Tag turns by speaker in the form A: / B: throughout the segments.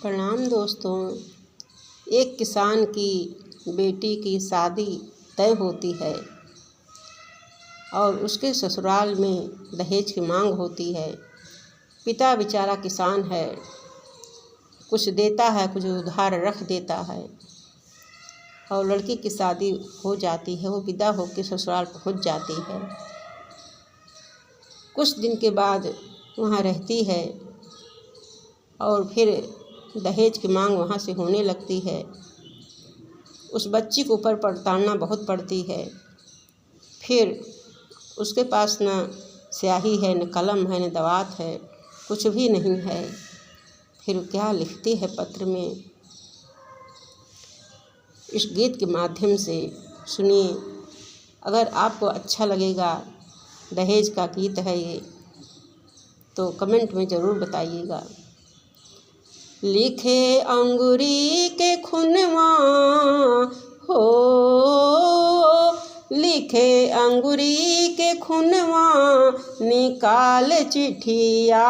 A: प्रणाम दोस्तों। एक किसान की बेटी की शादी तय होती है और उसके ससुराल में दहेज की मांग होती है। पिता बेचारा किसान है, कुछ देता है, कुछ उधार रख देता है और लड़की की शादी हो जाती है। वो विदा होकर ससुराल पहुंच जाती है। कुछ दिन के बाद वहाँ रहती है और फिर दहेज की मांग वहाँ से होने लगती है। उस बच्ची के ऊपर ताड़ना बहुत पड़ती है। फिर उसके पास न स्याही है, न कलम है, न दवात है, कुछ भी नहीं है। फिर क्या लिखती है पत्र में, इस गीत के माध्यम से सुनिए। अगर आपको अच्छा लगेगा, दहेज का गीत है ये, तो कमेंट में ज़रूर बताइएगा। लिखे अंगूरी के खुनवा हो, लिखे अंगूरी के खुनवा, निकाल चिट्ठिया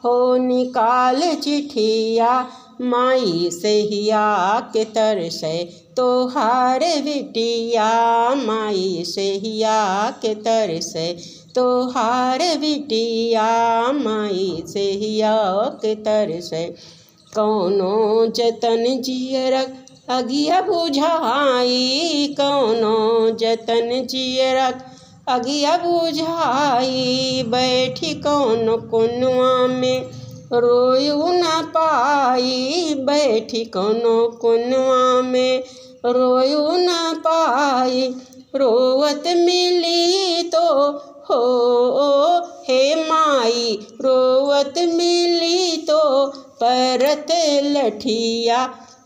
A: हो, निकाल चिट्ठिया, माई से हिया के तरसे तोहार बिटिया, माई से हिया के तरसे तोहार बिटिया, माई से हिया के तरसे। कौनो जतन जियरक अगिया बुझाई, कौनो जतन जियरक अगिया बुझाई, बैठी कौनो कुनवा में रोयू न पाई, बैठी कौनो कुनवा में रोयू न पाई, रोवत मिली तो हो हे माई, रोवत मिली तो परत लठिया,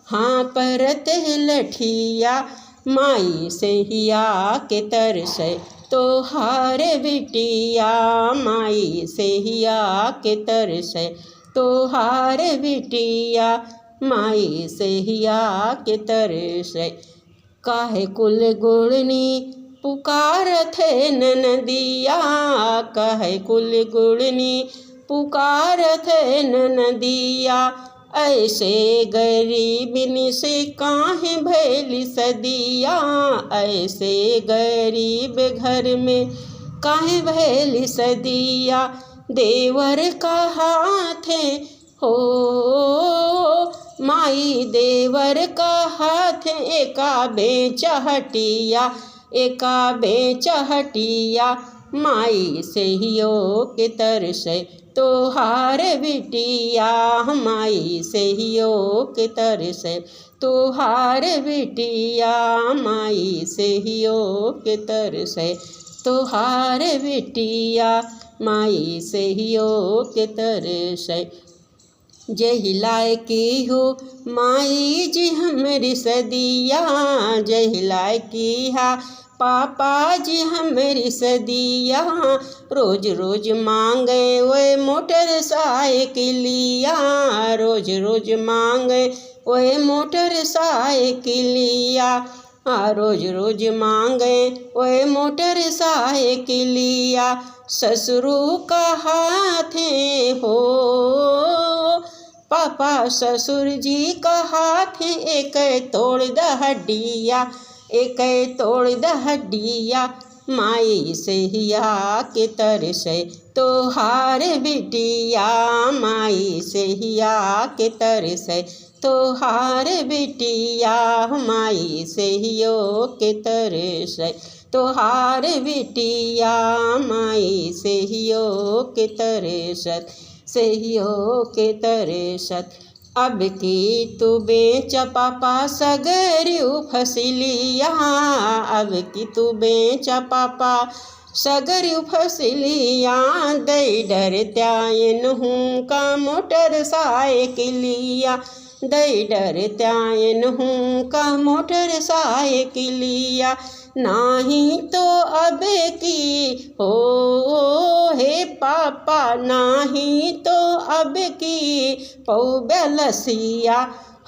A: हाँ परत लठिया, माई से हिया के तरसे तोहार बिटिया, माई से हिया के तरसे तोहार बिटिया, माई से हिया के तरसे। काहे कुल गुड़नी पुकारत है ननदिया, काहे कुल गुड़नी पुकारत है ननदिया, ऐसे गरीबिन से काहे भैली सदिया, ऐसे गरीब घर में काहे भैली सदिया, देवर का हाथ हो माई, देवर का हाथ एका बेचा हटिया, एका बेचा हटिया, माई से हियो के तरसे तोहार बिटिया, माई से हियो के तरसे तोहार बिटिया, माई से हियो के तरसे तोहार बिटिया, माई से हियो के तरसे। जहिलाए की हो माई जी हमरी सदिया, जहिलाए की हा पापा जी हमरी सदिया, रोज रोज मांगे वे मोटर साइकिलिया, रोज रोज मांगे वे मोटर साइकिलिया, रोज रोज मांगे वे मोटर साइकिलिया, ससुरू का हाथ हो पापा, ससुर जी का हाथ एक तोड़ द हड्डिया, एक तोड़ द हड्डिया, माई से हिया के तरसे तोहार बिटिया, माई से हिया के तरसे तोहार बिटिया, माई से हियो के तरसे तोहार बिटिया, माई से हियो के तरसत से हियो के तरसत। अब की तू बेच पापा सगरियू फसलिया, अब की तू बेच पापा सगरियू फसलिया, दई डर त्यायन हूँ का मोटर साइकिलिया, दई डर त्यायन हूँ का मोटर साइकिलिया, नाही तो अब की हो हे पापा, नाही तो अब की पौ बेलसिया,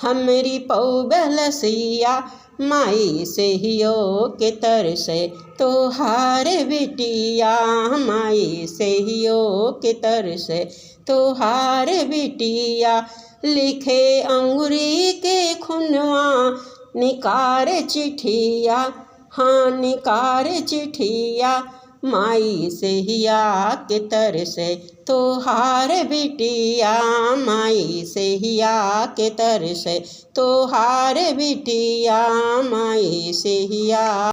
A: हमरी पौ बेलसिया, माई से हियो के तरसे तोहार बिटिया, माई से हियो के तरसे तोहार बिटिया। लिखे अंगुरी के खुनवा निकार चिट्ठिया, हाँ निकार चिट्ठिया। माई से हिया के तरसे तोहार बिटिया, माई से हिया के तरसे तोहार बिटिया, माई से हिया।